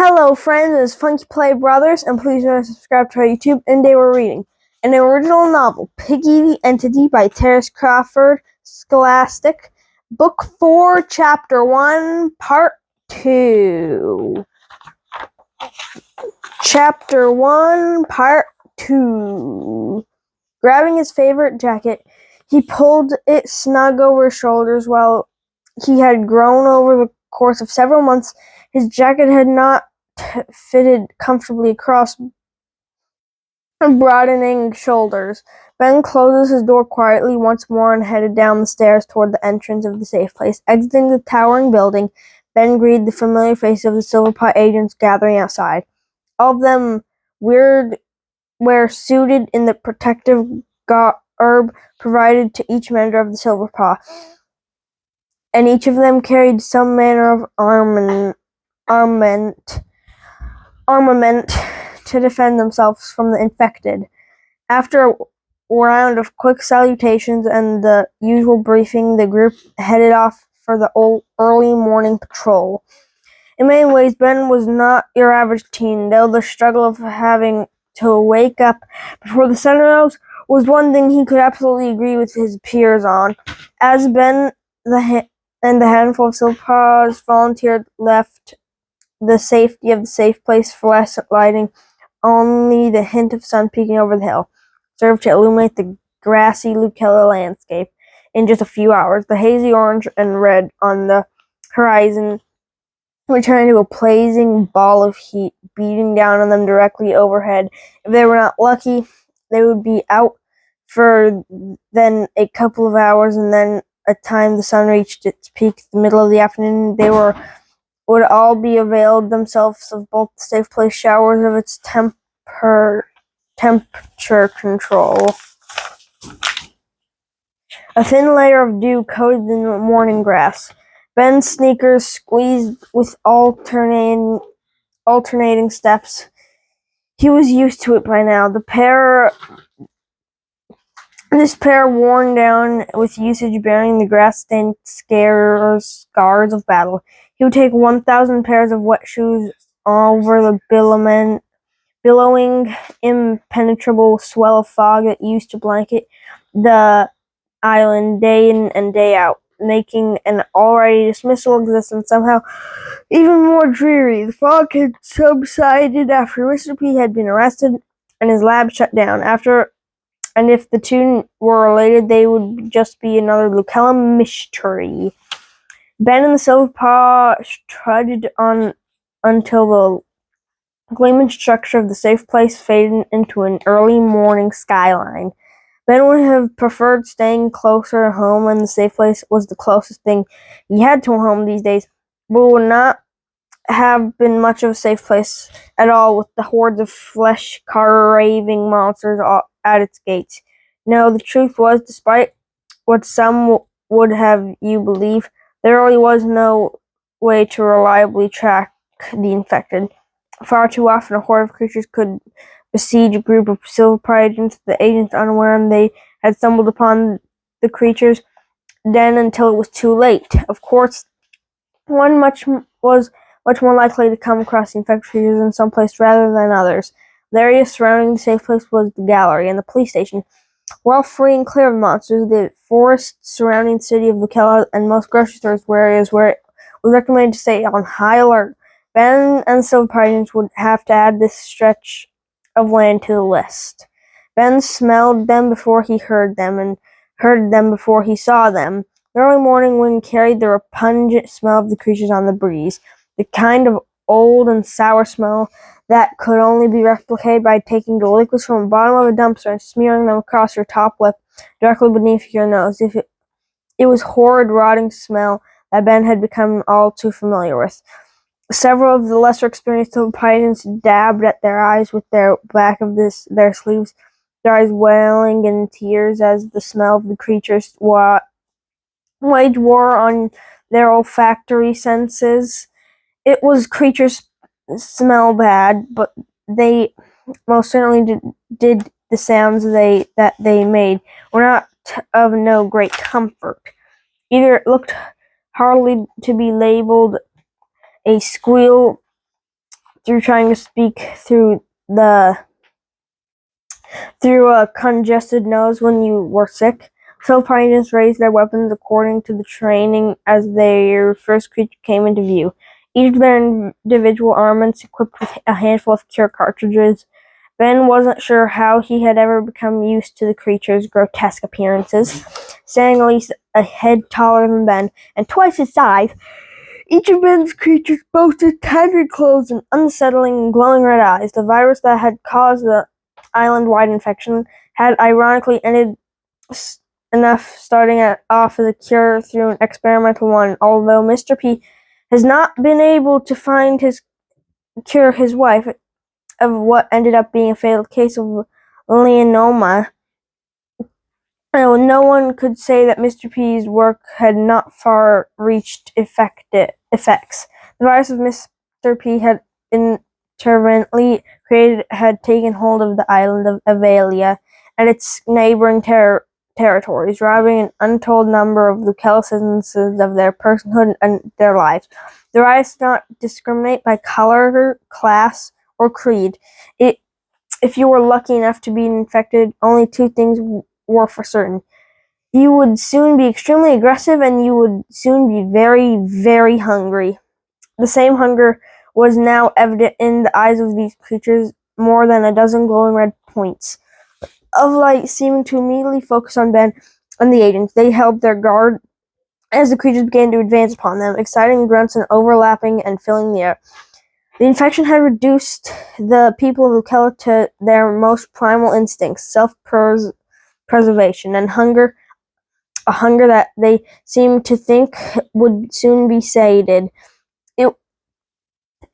Hello friends, it's funkyplaybrothers, and please remember to subscribe to our YouTube. And they were reading an original novel, Piggy the Entity by Terrance Crawford, Scholastic, Book 4, Chapter 1, Part 2. Chapter 1, Part 2. Grabbing his favorite jacket, he pulled it snug over his shoulders. While he had grown over the course of several months, his jacket had not fitted comfortably across broadening shoulders. Ben closes his door quietly once more and headed down the stairs toward the entrance of the safe place. Exiting the towering building, Ben greeted the familiar faces of the Silverpaw agents gathering outside. All of them were suited in the protective garb provided to each member of the Silverpaw, and each of them carried some manner of armament to defend themselves from the infected. After a round of quick salutations and the usual briefing, the group headed off for the early morning patrol. In many ways, Ben was not your average teen, though the struggle of having to wake up before the sun rose was one thing he could absolutely agree with his peers on. As Ben and the handful of Silverpaws volunteered left the safety of the safe place, fluorescent lighting, only the hint of sun peeking over the hill, served to illuminate the grassy Lucella landscape. In just a few hours, the hazy orange and red on the horizon returned to a blazing ball of heat, beating down on them directly overhead. If they were not lucky, they would be out for then a couple of hours, and then at the time the sun reached its peak, the middle of the afternoon, they would all be availed themselves of both the safe place showers of its temperature control. A thin layer of dew coated the morning grass. Ben's sneakers squeezed with alternating steps. He was used to it by now. This pair worn down with usage, bearing the grass-stained scars of battle. He would take 1,000 pairs of wet shoes over the billowing, impenetrable swell of fog that used to blanket the island day in and day out, making an already dismissal existence somehow even more dreary. The fog had subsided after Mr. P had been arrested and his lab shut down. And if the two were related, they would just be another Lucella mystery. Ben and the Silverpaw trudged on until the gleaming structure of the safe place faded into an early morning skyline. Ben would have preferred staying closer to home, and the safe place was the closest thing he had to a home these days, but it would not have been much of a safe place at all with the hordes of flesh-craving monsters at its gates. No, the truth was, despite what some would have you believe, there really was no way to reliably track the infected. Far too often a horde of creatures could besiege a group of Silverpaw agents, the agents unaware, and they had stumbled upon the creatures then until it was too late. Of course, one was much more likely to come across the infected creatures in some place rather than others. The area surrounding the safe place was the gallery and the police station. Well free and clear of monsters, the forest surrounding the city of Lucella and most grocery stores were areas where it was recommended to stay on high alert. Ben and Silverpaw agents would have to add this stretch of land to the list. Ben smelled them before he heard them, and heard them before he saw them. The early morning wind carried the repugnant smell of the creatures on the breeze, the kind of old and sour smell that could only be replicated by taking the liquids from the bottom of a dumpster and smearing them across your top lip directly beneath your nose. It was horrid, rotting smell that Ben had become all too familiar with. Several of the lesser experienced Silverpaw dabbed at their eyes with their back of their sleeves, their eyes welling in tears as the smell of the creatures waged war on their olfactory senses. It was creatures smell bad, but they most certainly did the sounds that they made were not of no great comfort. Either it looked hardly to be labeled a squeal through trying to speak through a congested nose when you were sick. Silver agents raised their weapons according to the training as their first creature came into view. Each of their individual armaments equipped with a handful of cure cartridges. Ben wasn't sure how he had ever become used to the creature's grotesque appearances. Standing at least a head taller than Ben and twice his size, each of Ben's creatures boasted tattered clothes and unsettling glowing red eyes. The virus that had caused the island-wide infection had ironically ended enough starting off as a cure through an experimental one, although Mr. P has not been able to find cure his wife of what ended up being a fatal case of leonoma. No one could say that Mr. P's work had not far-reached effects. The virus of Mr. P had intermittently created had taken hold of the island of Avalia and its neighboring territories, robbing an untold number of local citizens of their personhood and their lives. The virus did not discriminate by color, class, or creed. If you were lucky enough to be infected, only two things were for certain. You would soon be extremely aggressive, and you would soon be very, very hungry. The same hunger was now evident in the eyes of these creatures, more than a dozen glowing red points of light seeming to immediately focus on Ben and the agents. They held their guard as the creatures began to advance upon them, exciting grunts and overlapping and filling the air. The infection had reduced the people of Lucella to their most primal instincts, self-preservation, and hunger, a hunger that they seemed to think would soon be sated.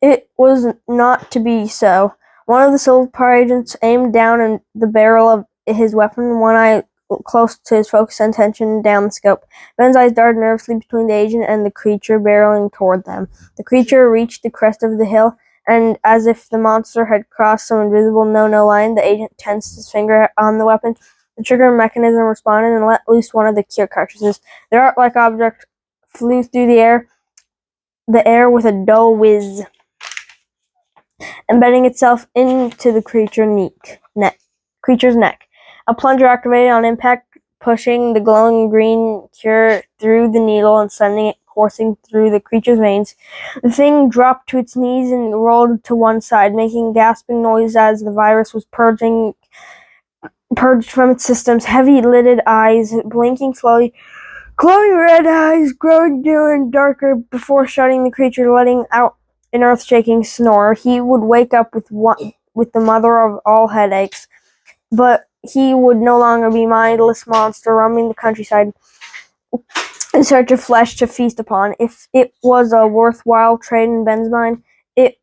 It was not to be so. One of the Silver agents aimed down in the barrel of his weapon, one eye close to his focus and attention down the scope. Ben's eyes darted nervously between the agent and the creature barreling toward them. The creature reached the crest of the hill, and as if the monster had crossed some invisible no-no line, the agent tensed his finger on the weapon. The trigger mechanism responded and let loose one of the cure cartridges. The art-like object flew through the air with a dull whiz, embedding itself into the creature's neck. A plunger activated on impact, pushing the glowing green cure through the needle and sending it coursing through the creature's veins. The thing dropped to its knees and rolled to one side, making a gasping noise as the virus was purged from its system's heavy-lidded eyes, blinking slowly, glowing red eyes growing newer and darker before shutting the creature, letting out an earth-shaking snore. He would wake up with the mother of all headaches, but he would no longer be a mindless monster roaming the countryside in search of flesh to feast upon. If it was a worthwhile trade in Ben's mind, the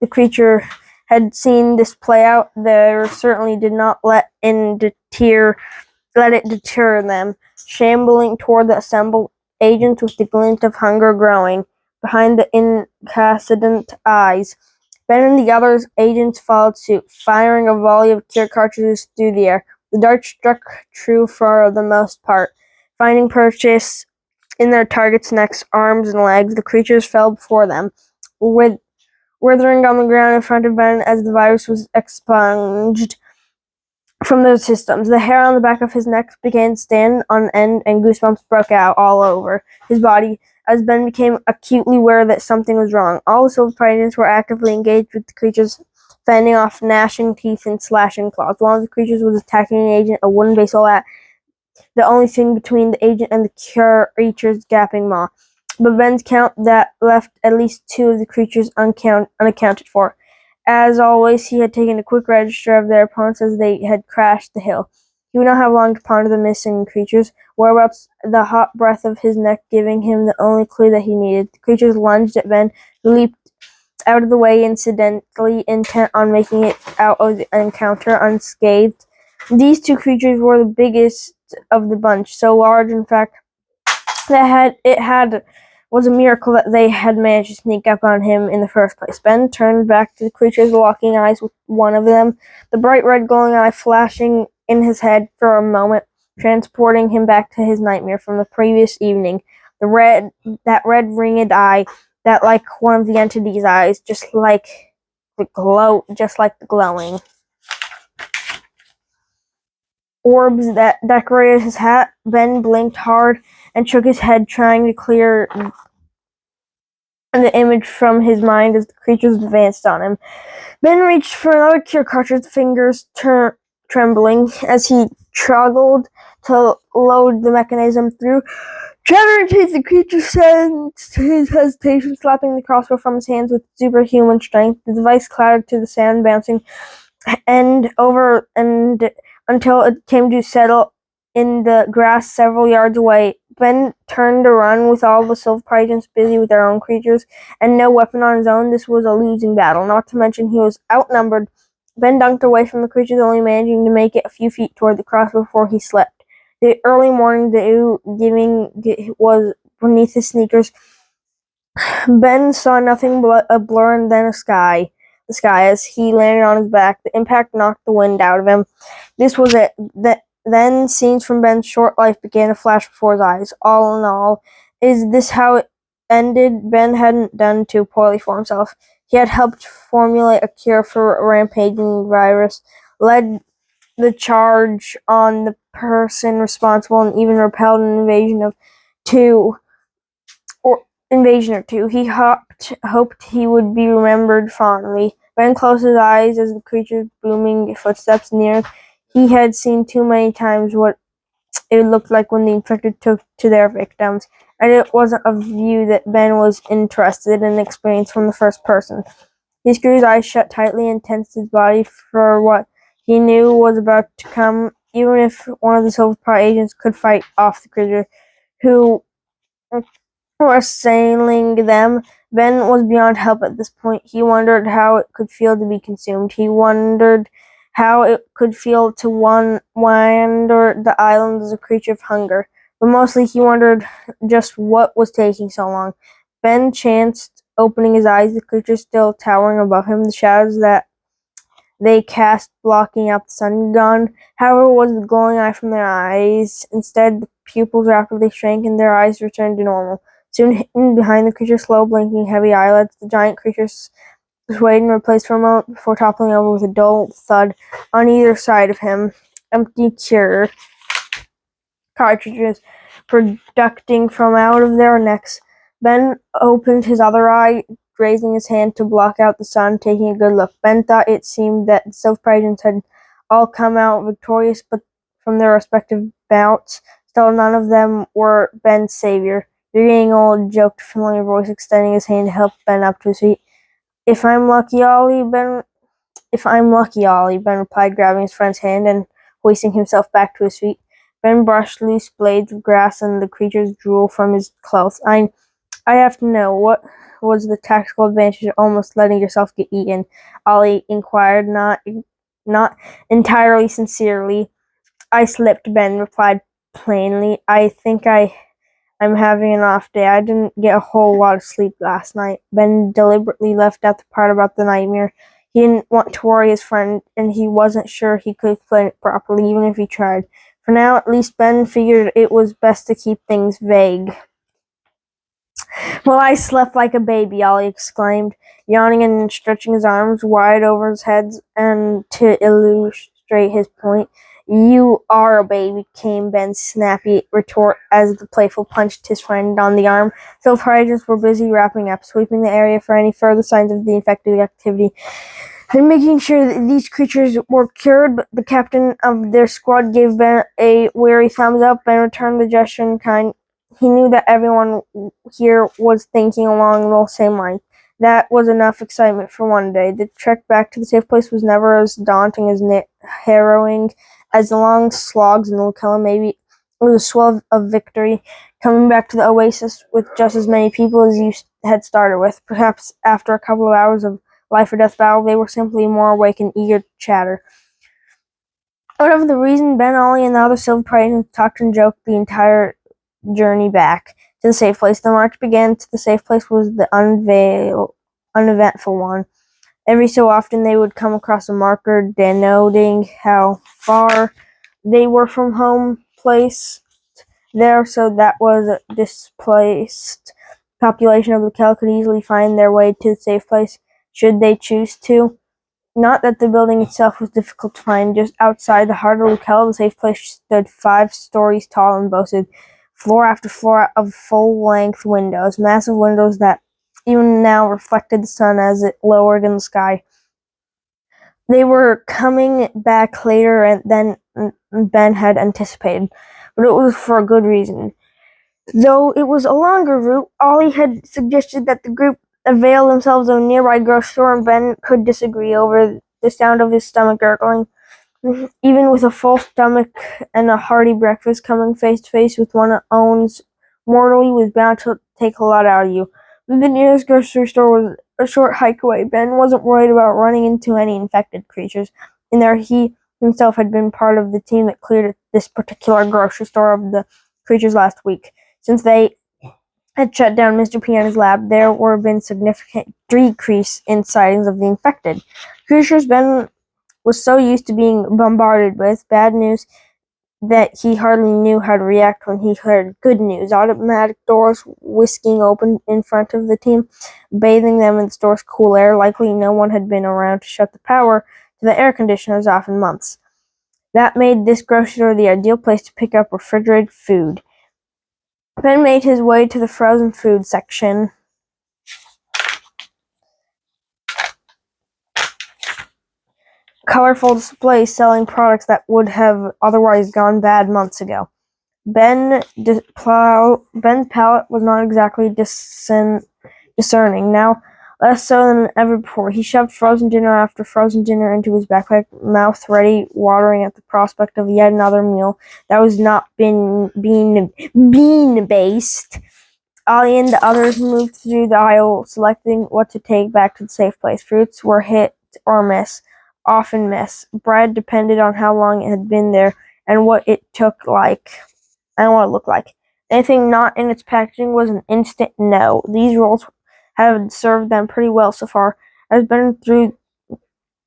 creature had seen this play out, there certainly did not let it deter them, shambling toward the assembled agents with the glint of hunger growing behind the incandescent eyes. Ben and the other agents followed suit, firing a volley of cure cartridges through the air. The darts struck true for the most part, finding purchase in their targets' necks, arms, and legs. The creatures fell before them, withering on the ground in front of Ben as the virus was expunged from their systems. The hair on the back of his neck began to stand on end, and goosebumps broke out all over his body as Ben became acutely aware that something was wrong. All the Silver agents were actively engaged with the creatures, fending off gnashing teeth and slashing claws. One of the creatures was attacking an agent, a wooden baseball bat, the only thing between the agent and the creature's gaping maw. But Ben's count that left at least two of the creatures unaccounted for. As always, he had taken a quick register of their opponents as they had crashed the hill. He would not have long to ponder the missing creatures' whereabouts, the hot breath of his neck giving him the only clue that he needed. The creatures lunged at Ben, who leaped out of the way, incidentally intent on making it out of the encounter unscathed. These two creatures were the biggest of the bunch, so large, in fact, that was a miracle that they had managed to sneak up on him in the first place. Ben turned back to the creature's locking eyes with one of them, the bright red glowing eye flashing in his head for a moment, transporting him back to his nightmare from the previous evening. That red ringed eye that like one of the entity's eyes, just like the glowing orbs that decorated his hat. Ben blinked hard and shook his head, trying to clear the image from his mind as the creatures advanced on him. Ben reached for another cure cartridge, fingers trembling as he struggled to load the mechanism through. Trevor the creature sensed his hesitation, slapping the crossbow from his hands with superhuman strength. The device clattered to the sand, bouncing end over and until it came to settle in the grass several yards away. Ben turned to run with all the Silver agents busy with their own creatures and no weapon on his own. This was a losing battle, not to mention he was outnumbered. Ben dunked away from the creatures, only managing to make it a few feet toward the crossbow before he slept. The early morning dew was beneath his sneakers. Ben saw nothing but a blur and then the sky as he landed on his back. The impact knocked the wind out of him. This was it. Then scenes from Ben's short life began to flash before his eyes. All in all, is this how it ended? Ben hadn't done too poorly for himself. He had helped formulate a cure for a rampaging virus, led the charge on the person responsible, and even repelled an invasion or two. He hoped he would be remembered fondly. Ben closed his eyes as the creature's booming footsteps neared. He had seen too many times what it looked like when the infected took to their victims, and it wasn't a view that Ben was interested in experiencing from the first person. He screwed his eyes shut tightly and tensed his body for what he knew was about to come. Even if one of the Silver agents could fight off the creature who were assailing them, Ben was beyond help at this point. He wondered how it could feel to be consumed. He wondered how it could feel to wander the island as a creature of hunger. But mostly he wondered just what was taking so long. Ben chanced opening his eyes, the creature still towering above him, the shadows that they cast blocking out the sun gone. However, was the glowing eye from their eyes. Instead, the pupils rapidly shrank and their eyes returned to normal. Soon hidden behind the creature's slow blinking heavy eyelids, the giant creature swayed and replaced for a moment before toppling over with a dull thud on either side of him. Empty cure cartridges projecting from out of their necks. Ben opened his other eye, raising his hand to block out the sun, taking a good look. Ben thought it seemed that the Silver agents had all come out victorious, but from their respective bouts, still none of them were Ben's savior. "You're getting old," joked a familiar voice, extending his hand to help Ben up to his feet. If I'm lucky, Ollie," Ben replied, grabbing his friend's hand and hoisting himself back to his feet. Ben brushed loose blades of grass and the creature's drool from his clothes. I have to know, what was the tactical advantage of almost letting yourself get eaten?" Ollie inquired, not entirely sincerely. "I slipped," Ben replied plainly. "I think I'm having an off day. I didn't get a whole lot of sleep last night." Ben deliberately left out the part about the nightmare. He didn't want to worry his friend, and he wasn't sure he could explain it properly, even if he tried. For now, at least, Ben figured it was best to keep things vague. "Well, I slept like a baby," Ollie exclaimed, yawning and stretching his arms wide over his head and to illustrate his point. "You are a baby," came Ben's snappy retort as the playful punched his friend on the arm. Silver agents were busy wrapping up, sweeping the area for any further signs of the infected activity, and making sure that these creatures were cured. But the captain of their squad gave Ben a weary thumbs up and returned the gesture in kind. He knew that everyone here was thinking along the same lines. That was enough excitement for one day. The trek back to the safe place was never as daunting as harrowing as the long slogs in Lucella. Maybe it was a swell of victory, coming back to the oasis with just as many people as you had started with. Perhaps after a couple of hours of life or death battle, they were simply more awake and eager to chatter. Whatever the reason, Ben, Ollie, and the other Silver agents talked and joked the entire journey back to the safe place. The march began to the safe place was the uneventful one. Every so often they would come across a marker denoting how far they were from home placed there, so that was displaced population of Lukel could easily find their way to the safe place should they choose to. Not that the building itself was difficult to find. Just outside the heart of Lukel, the safe place stood 5 stories tall and boasted floor after floor of full-length windows, massive windows that even now reflected the sun as it lowered in the sky. They were coming back later than Ben had anticipated, but it was for a good reason. Though it was a longer route, Ollie had suggested that the group avail themselves of a nearby grocery store, and Ben could disagree over the sound of his stomach gurgling. Even with a full stomach and a hearty breakfast, coming face to face with one owns mortally was bound to take a lot out of you. The nearest grocery store was a short hike away. Ben wasn't worried about running into any infected creatures. In there, he himself had been part of the team that cleared this particular grocery store of the creatures last week. Since they had shut down Mr. Piano's lab, there were been significant decrease in sightings of the infected creatures. Ben was so used to being bombarded with bad news that he hardly knew how to react when he heard good news. Automatic doors whisking open in front of the team, bathing them in the store's cool air. Likely no one had been around to shut the power to the air conditioners off in months. That made this grocery store the ideal place to pick up refrigerated food. Ben made his way to the frozen food section. Colorful displays selling products that would have otherwise gone bad months ago. Ben's palate was not exactly discerning, now less so than ever before. He shoved frozen dinner after frozen dinner into his backpack, mouth ready, watering at the prospect of yet another meal that was not bean-based. Ollie and the others moved through the aisle, selecting what to take back to the safe place. Fruits were hit or miss. Often miss. Bread depended on how long it had been there and what it looked like. Anything not in its packaging was an instant no. These rules had served them pretty well so far. As Ben through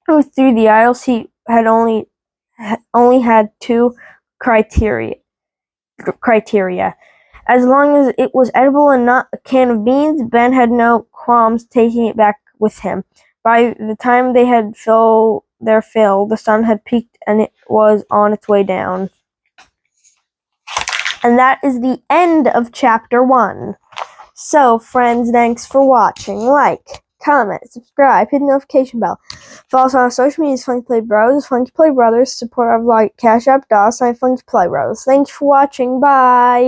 the aisles, he had only had 2 criteria. As long as it was edible and not a can of beans, Ben had no qualms taking it back with him. By the time they had their fill, the sun had peaked and it was on its way down. And that is the end of Chapter 1. So, friends, thanks for watching. Like, comment, subscribe, hit the notification bell. Follow us on our social media, Funky Play Bros, Funky Play Brothers, support our vlog, cashapp, $, Funky Play Bros. Thanks for watching. Bye!